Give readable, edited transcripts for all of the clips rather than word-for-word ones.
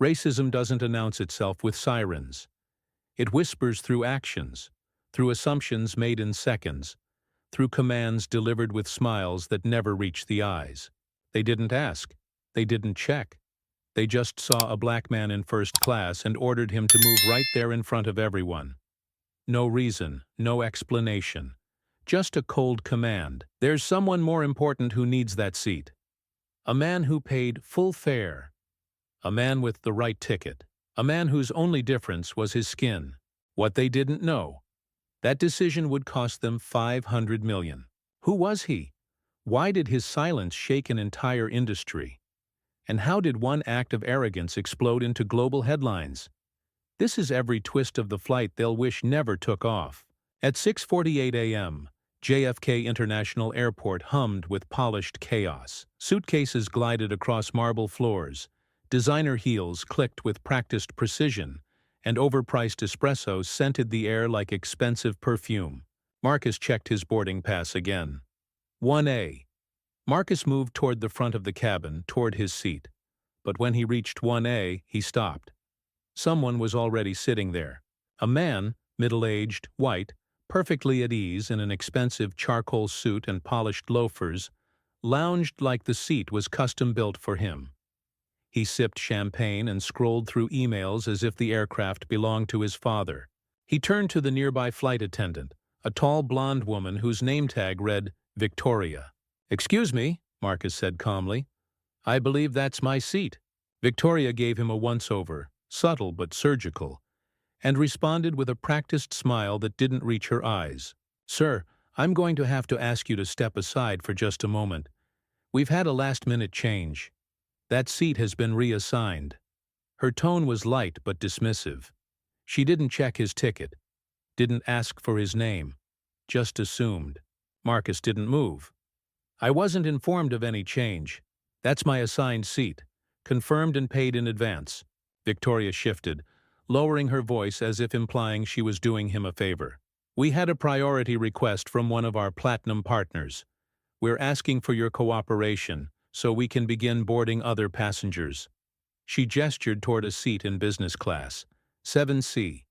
Racism doesn't announce itself with sirens. It whispers through actions, through assumptions made in seconds, through commands delivered with smiles that never reach the eyes. They didn't ask. They didn't check. They just saw a black man in first class and ordered him to move right there in front of everyone. No reason, no explanation. Just a cold command. There's someone more important who needs that seat. A man who paid full fare. A man with the right ticket. A man whose only difference was his skin. What they didn't know. That decision would cost them $500 million. Who was he? Why did his silence shake an entire industry? And how did one act of arrogance explode into global headlines? This is every twist of the flight they'll wish never took off. At 6:48 a.m., JFK International Airport hummed with polished chaos. Suitcases glided across marble floors, designer heels clicked with practiced precision, and overpriced espressos scented the air like expensive perfume. Marcus checked his boarding pass again. 1A. Marcus moved toward the front of the cabin, toward his seat. But when he reached 1A, he stopped. Someone was already sitting there. A man, middle-aged, white, perfectly at ease in an expensive charcoal suit and polished loafers, lounged like the seat was custom-built for him. He sipped champagne and scrolled through emails as if the aircraft belonged to his father. He turned to the nearby flight attendant, a tall blonde woman whose name tag read Victoria. "Excuse me," Marcus said calmly. "I believe that's my seat." Victoria gave him a once-over, subtle but surgical, and responded with a practiced smile that didn't reach her eyes. "Sir, I'm going to have to ask you to step aside for just a moment. We've had a last-minute change. That seat has been reassigned." Her tone was light but dismissive. She didn't check his ticket, didn't ask for his name, just assumed. Marcus didn't move. "I wasn't informed of any change. That's my assigned seat, confirmed and paid in advance." Victoria shifted, lowering her voice as if implying she was doing him a favor. "We had a priority request from one of our platinum partners. We're asking for your cooperation so we can begin boarding other passengers." She gestured toward a seat in business class, 7C.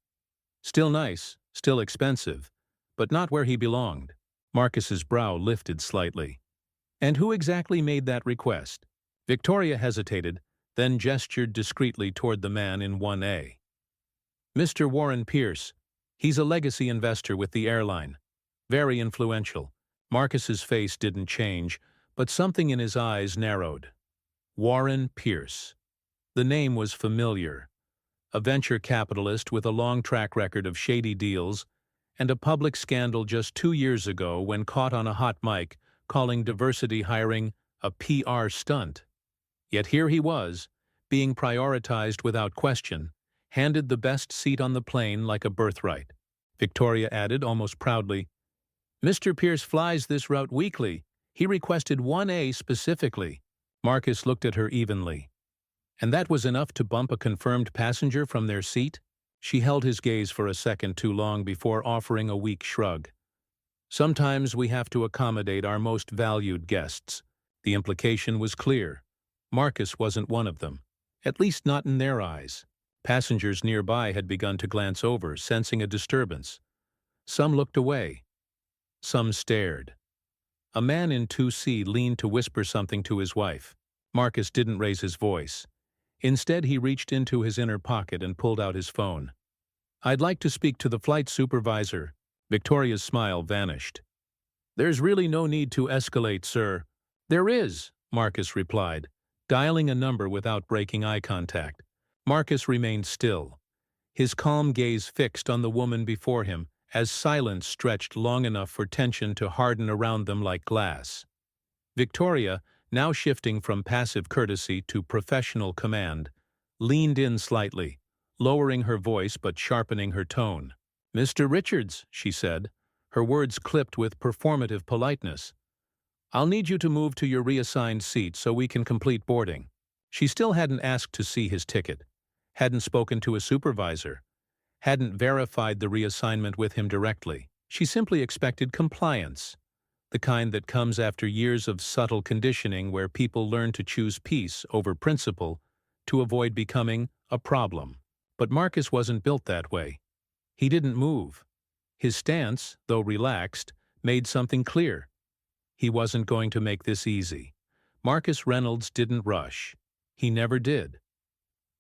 Still nice, still expensive, but not where he belonged. Marcus's brow lifted slightly. "And who exactly made that request?" Victoria hesitated, then gestured discreetly toward the man in 1A. "Mr. Warren Pierce. He's a legacy investor with the airline. Very influential." Marcus's face didn't change, but something in his eyes narrowed. Warren Pierce. The name was familiar. A venture capitalist with a long track record of shady deals, and a public scandal just 2 years ago when caught on a hot mic calling diversity hiring a PR stunt. Yet here he was, being prioritized without question, handed the best seat on the plane like a birthright. Victoria added almost proudly, "Mr. Pierce flies this route weekly. He requested 1A specifically." Marcus looked at her evenly. "And that was enough to bump a confirmed passenger from their seat?" She held his gaze for a second too long before offering a weak shrug. "Sometimes we have to accommodate our most valued guests." The implication was clear. Marcus wasn't one of them, at least not in their eyes. Passengers nearby had begun to glance over, sensing a disturbance. Some looked away. Some stared. A man in 2C leaned to whisper something to his wife. Marcus didn't raise his voice. Instead, he reached into his inner pocket and pulled out his phone. "I'd like to speak to the flight supervisor." Victoria's smile vanished. "There's really no need to escalate, sir." "There is," Marcus replied, dialing a number without breaking eye contact. Marcus remained still, his calm gaze fixed on the woman before him as silence stretched long enough for tension to harden around them like glass. Victoria, now shifting from passive courtesy to professional command, leaned in slightly, lowering her voice but sharpening her tone. "Mr. Richards," she said, her words clipped with performative politeness, "I'll need you to move to your reassigned seat so we can complete boarding." She still hadn't asked to see his ticket, hadn't spoken to a supervisor, hadn't verified the reassignment with him directly. She simply expected compliance, the kind that comes after years of subtle conditioning where people learn to choose peace over principle to avoid becoming a problem. But Marcus wasn't built that way. He didn't move. His stance, though relaxed, made something clear. He wasn't going to make this easy. Marcus Reynolds didn't rush. He never did.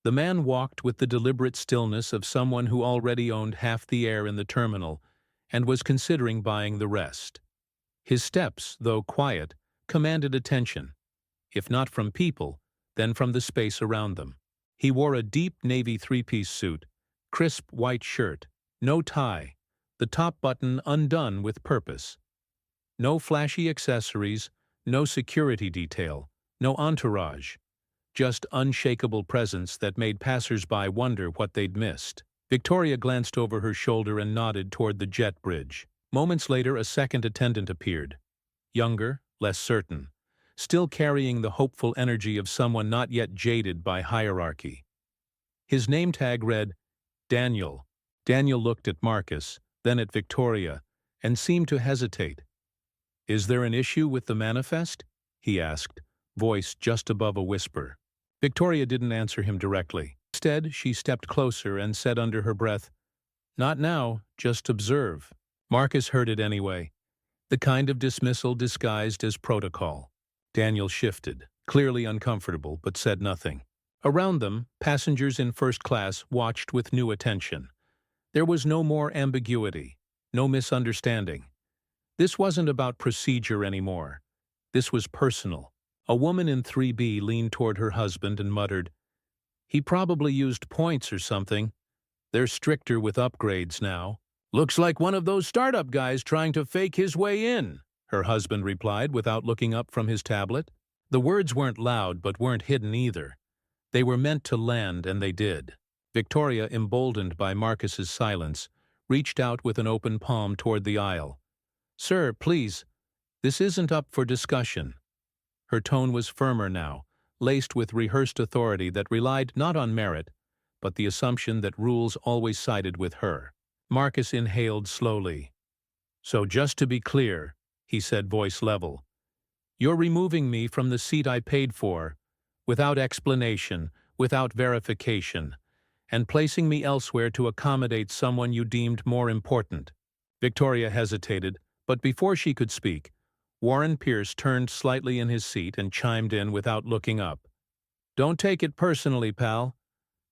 The man walked with the deliberate stillness of someone who already owned half the air in the terminal and was considering buying the rest. His steps, though quiet, commanded attention, if not from people, then from the space around them. He wore a deep navy three-piece suit, crisp white shirt, no tie, the top button undone with purpose. No flashy accessories, no security detail, no entourage. Just unshakable presence that made passers-by wonder what they'd missed. Victoria glanced over her shoulder and nodded toward the jet bridge. Moments later, a second attendant appeared. Younger, less certain, still carrying the hopeful energy of someone not yet jaded by hierarchy. His name tag read, Daniel. Daniel looked at Marcus, then at Victoria, and seemed to hesitate. "Is there an issue with the manifest?" he asked, voice just above a whisper. Victoria didn't answer him directly. Instead, she stepped closer and said under her breath, "Not now, just observe." Marcus heard it anyway, the kind of dismissal disguised as protocol. Daniel shifted, clearly uncomfortable, but said nothing. Around them, passengers in first class watched with new attention. There was no more ambiguity, no misunderstanding. This wasn't about procedure anymore. This was personal. A woman in 3B leaned toward her husband and muttered, "He probably used points or something. They're stricter with upgrades now." "Looks like one of those startup guys trying to fake his way in," her husband replied without looking up from his tablet. The words weren't loud but weren't hidden either. They were meant to land, and they did. Victoria, emboldened by Marcus's silence, reached out with an open palm toward the aisle. "Sir, please, this isn't up for discussion." Her tone was firmer now, laced with rehearsed authority that relied not on merit, but the assumption that rules always sided with her. Marcus inhaled slowly. "So just to be clear," he said, voice level, "you're removing me from the seat I paid for, without explanation, without verification, and placing me elsewhere to accommodate someone you deemed more important." Victoria hesitated, but before she could speak, Warren Pierce turned slightly in his seat and chimed in without looking up. "Don't take it personally, pal.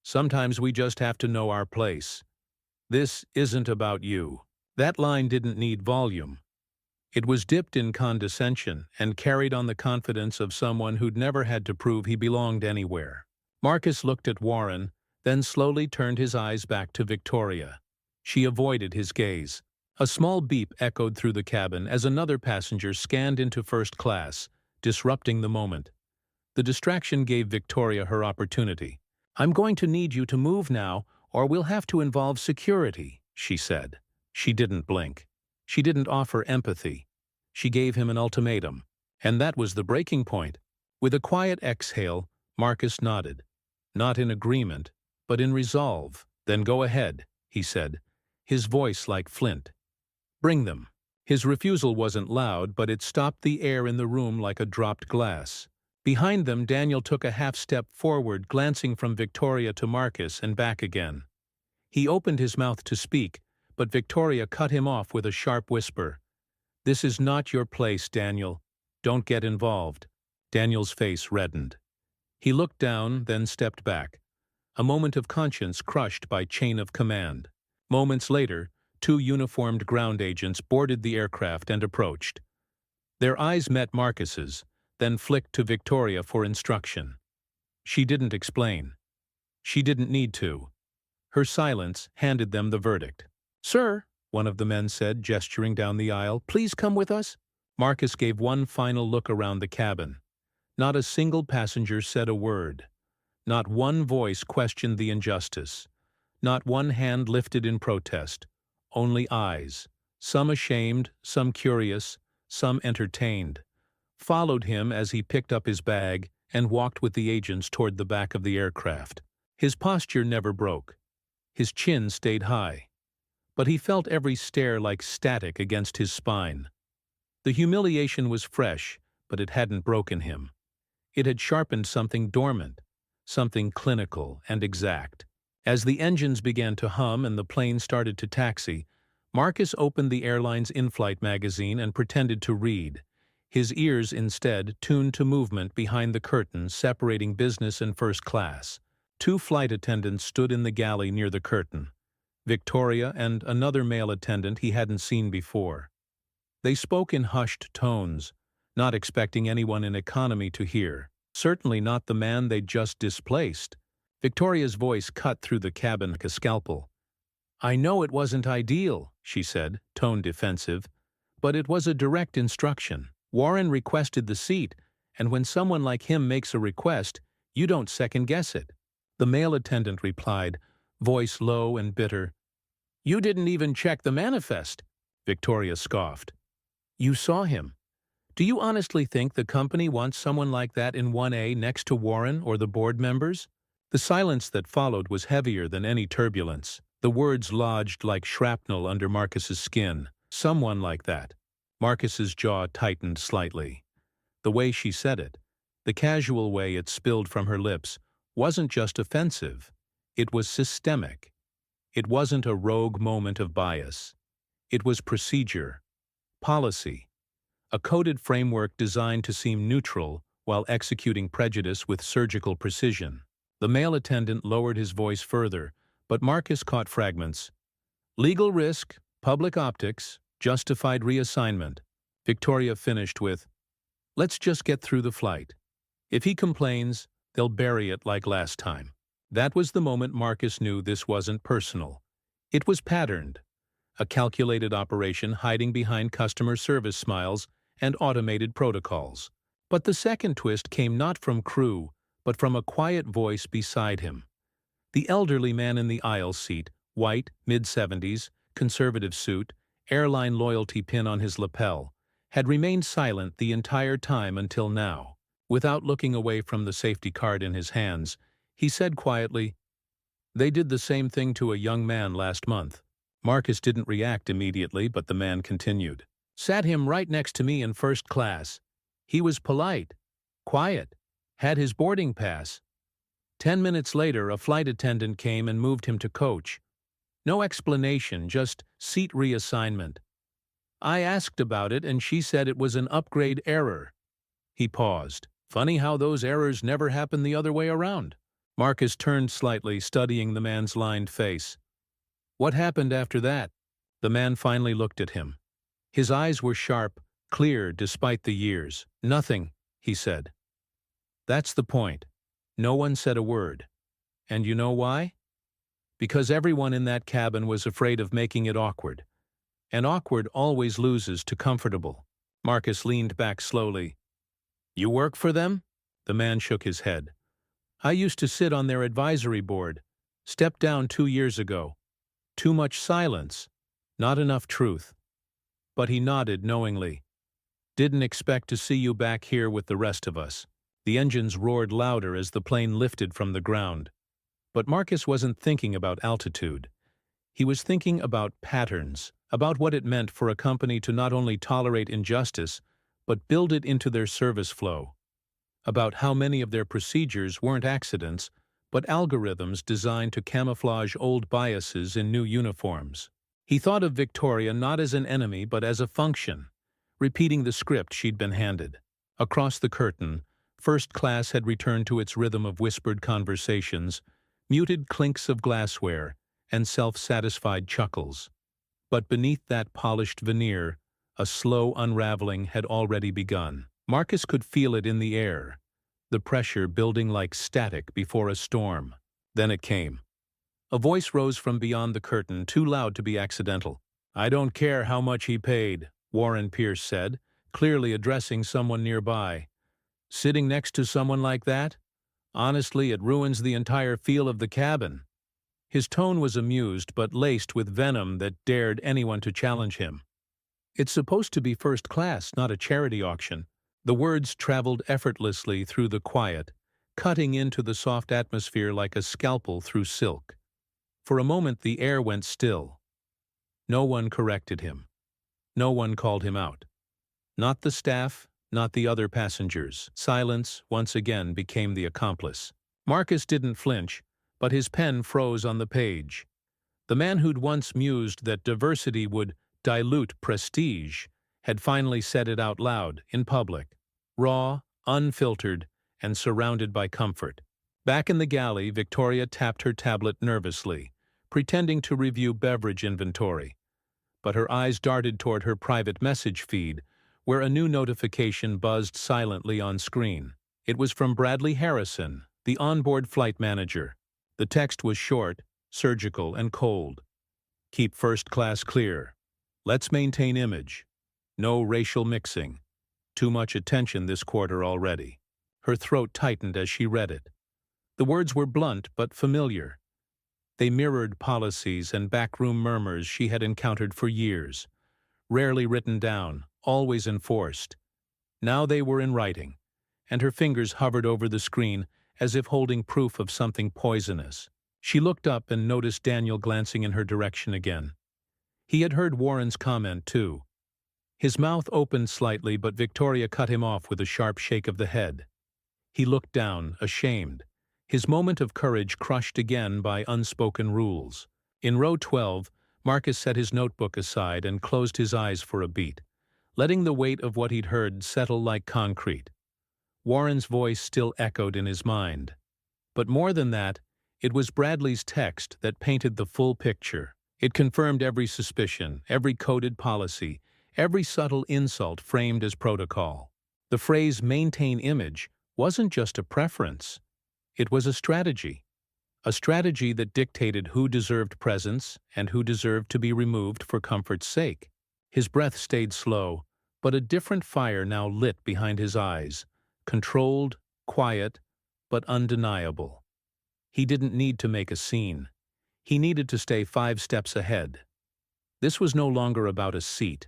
Sometimes we just have to know our place. This isn't about you." That line didn't need volume. It was dipped in condescension and carried on the confidence of someone who'd never had to prove he belonged anywhere. Marcus looked at Warren, then slowly turned his eyes back to Victoria. She avoided his gaze. A small beep echoed through the cabin as another passenger scanned into first class, disrupting the moment. The distraction gave Victoria her opportunity. "I'm going to need you to move now, or we'll have to involve security," she said. She didn't blink. She didn't offer empathy. She gave him an ultimatum. And that was the breaking point. With a quiet exhale, Marcus nodded. Not in agreement, but in resolve. "Then go ahead," he said, his voice like flint. "Bring them." His refusal wasn't loud, but it stopped the air in the room like a dropped glass. Behind them, Daniel took a half-step forward, glancing from Victoria to Marcus and back again. He opened his mouth to speak, but Victoria cut him off with a sharp whisper. "This is not your place, Daniel. Don't get involved." Daniel's face reddened. He looked down, then stepped back, a moment of conscience crushed by chain of command. Moments later, 2 uniformed ground agents boarded the aircraft and approached. Their eyes met Marcus's, then flicked to Victoria for instruction. She didn't explain. She didn't need to. Her silence handed them the verdict. "Sir," one of the men said, gesturing down the aisle, "please come with us." Marcus gave one final look around the cabin. Not a single passenger said a word. Not one voice questioned the injustice. Not one hand lifted in protest. Only eyes, some ashamed, some curious, some entertained, followed him as he picked up his bag and walked with the agents toward the back of the aircraft. His posture never broke. His chin stayed high. But he felt every stare like static against his spine. The humiliation was fresh, but it hadn't broken him. It had sharpened something dormant, something clinical and exact. As the engines began to hum and the plane started to taxi, Marcus opened the airline's in-flight magazine and pretended to read, his ears instead tuned to movement behind the curtain separating business and first class. Two flight attendants stood in the galley near the curtain, Victoria and another male attendant he hadn't seen before. They spoke in hushed tones, not expecting anyone in economy to hear, certainly not the man they'd just displaced. Victoria's voice cut through the cabin like a scalpel. "I know it wasn't ideal," she said, tone defensive, "but it was a direct instruction. Warren requested the seat, and when someone like him makes a request, you don't second-guess it." The male attendant replied, voice low and bitter. "You didn't even check the manifest." Victoria scoffed. "You saw him. Do you honestly think the company wants someone like that in 1A next to Warren or the board members?" The silence that followed was heavier than any turbulence. The words lodged like shrapnel under Marcus's skin. Someone like that. Marcus's jaw tightened slightly. The way she said it, the casual way it spilled from her lips, wasn't just offensive. It was systemic. It wasn't a rogue moment of bias. It was procedure, policy, a coded framework designed to seem neutral while executing prejudice with surgical precision. The male attendant lowered his voice further, but Marcus caught fragments. "Legal risk, public optics, justified reassignment." Victoria finished with, "Let's just get through the flight. If he complains, they'll bury it like last time." That was the moment Marcus knew this wasn't personal. It was patterned, a calculated operation hiding behind customer service smiles and automated protocols. But the second twist came not from crew, but from a quiet voice beside him. The elderly man in the aisle seat, white, mid-70s, conservative suit, airline loyalty pin on his lapel, had remained silent the entire time until now. Without looking away from the safety card in his hands, he said quietly, "They did the same thing to a young man last month." Marcus didn't react immediately, but the man continued. "Sat him right next to me in first class. He was polite, quiet, had his boarding pass. 10 minutes later, a flight attendant came and moved him to coach. No explanation, just seat reassignment. I asked about it and she said it was an upgrade error." He paused. "Funny how those errors never happen the other way around." Marcus turned slightly, studying the man's lined face. "What happened after that?" The man finally looked at him. His eyes were sharp, clear despite the years. "Nothing," he said. "That's the point. No one said a word. And you know why? Because everyone in that cabin was afraid of making it awkward. And awkward always loses to comfortable." Marcus leaned back slowly. "You work for them?" The man shook his head. "I used to sit on their advisory board. Stepped down 2 years ago. Too much silence. Not enough truth." But he nodded knowingly. "Didn't expect to see you back here with the rest of us." The engines roared louder as the plane lifted from the ground. But Marcus wasn't thinking about altitude. He was thinking about patterns, about what it meant for a company to not only tolerate injustice, but build it into their service flow. About how many of their procedures weren't accidents, but algorithms designed to camouflage old biases in new uniforms. He thought of Victoria not as an enemy but as a function, repeating the script she'd been handed. Across the curtain, first class had returned to its rhythm of whispered conversations, muted clinks of glassware, and self-satisfied chuckles. But beneath that polished veneer, a slow unraveling had already begun. Marcus could feel it in the air, the pressure building like static before a storm. Then it came. A voice rose from beyond the curtain, too loud to be accidental. "I don't care how much he paid," Warren Pierce said, clearly addressing someone nearby. "Sitting next to someone like that? Honestly, it ruins the entire feel of the cabin." His tone was amused but laced with venom that dared anyone to challenge him. "It's supposed to be first class, not a charity auction." The words traveled effortlessly through the quiet, cutting into the soft atmosphere like a scalpel through silk. For a moment the air went still. No one corrected him. No one called him out. Not the staff, not the other passengers. Silence, once again, became the accomplice. Marcus didn't flinch, but his pen froze on the page. The man who'd once mused that diversity would dilute prestige had finally said it out loud, in public. Raw, unfiltered, and surrounded by comfort. Back in the galley, Victoria tapped her tablet nervously, pretending to review beverage inventory. But her eyes darted toward her private message feed, where a new notification buzzed silently on screen. It was from Bradley Harrison, the onboard flight manager. The text was short, surgical, and cold. Keep first class clear. Let's maintain image. No racial mixing. Too much attention this quarter already. Her throat tightened as she read it. The words were blunt but familiar. They mirrored policies and backroom murmurs she had encountered for years. Rarely written down, always enforced. Now they were in writing, and her fingers hovered over the screen as if holding proof of something poisonous. She looked up and noticed Daniel glancing in her direction again. He had heard Warren's comment, too. His mouth opened slightly, but Victoria cut him off with a sharp shake of the head. He looked down, ashamed, his moment of courage crushed again by unspoken rules. In row 12, Marcus set his notebook aside and closed his eyes for a beat, letting the weight of what he'd heard settle like concrete. Warren's voice still echoed in his mind. But more than that, it was Bradley's text that painted the full picture. It confirmed every suspicion, every coded policy, every subtle insult framed as protocol. The phrase "maintain image" wasn't just a preference. It was a strategy that dictated who deserved presence and who deserved to be removed for comfort's sake. His breath stayed slow, but a different fire now lit behind his eyes, controlled, quiet, but undeniable. He didn't need to make a scene. He needed to stay 5 steps ahead. This was no longer about a seat.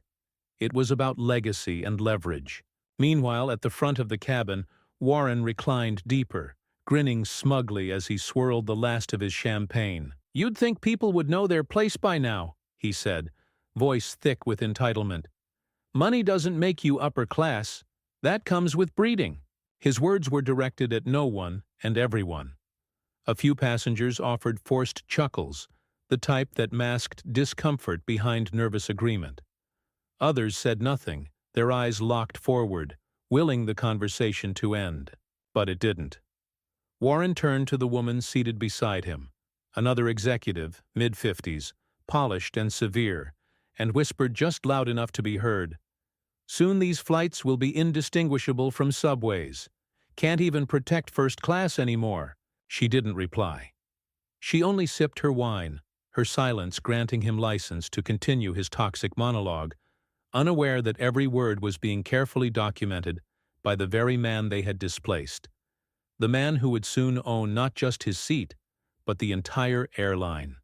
It was about legacy and leverage. Meanwhile, at the front of the cabin, Warren reclined deeper, grinning smugly as he swirled the last of his champagne. "You'd think people would know their place by now," he said, voice thick with entitlement. "Money doesn't make you upper class. That comes with breeding." His words were directed at no one and everyone. A few passengers offered forced chuckles, the type that masked discomfort behind nervous agreement. Others said nothing, their eyes locked forward, willing the conversation to end. But it didn't. Warren turned to the woman seated beside him, another executive, mid-50s, polished and severe, and whispered just loud enough to be heard, "Soon these flights will be indistinguishable from subways. Can't even protect first class anymore." She didn't reply. She only sipped her wine, her silence granting him license to continue his toxic monologue, unaware that every word was being carefully documented by the very man they had displaced. The man who would soon own not just his seat, but the entire airline.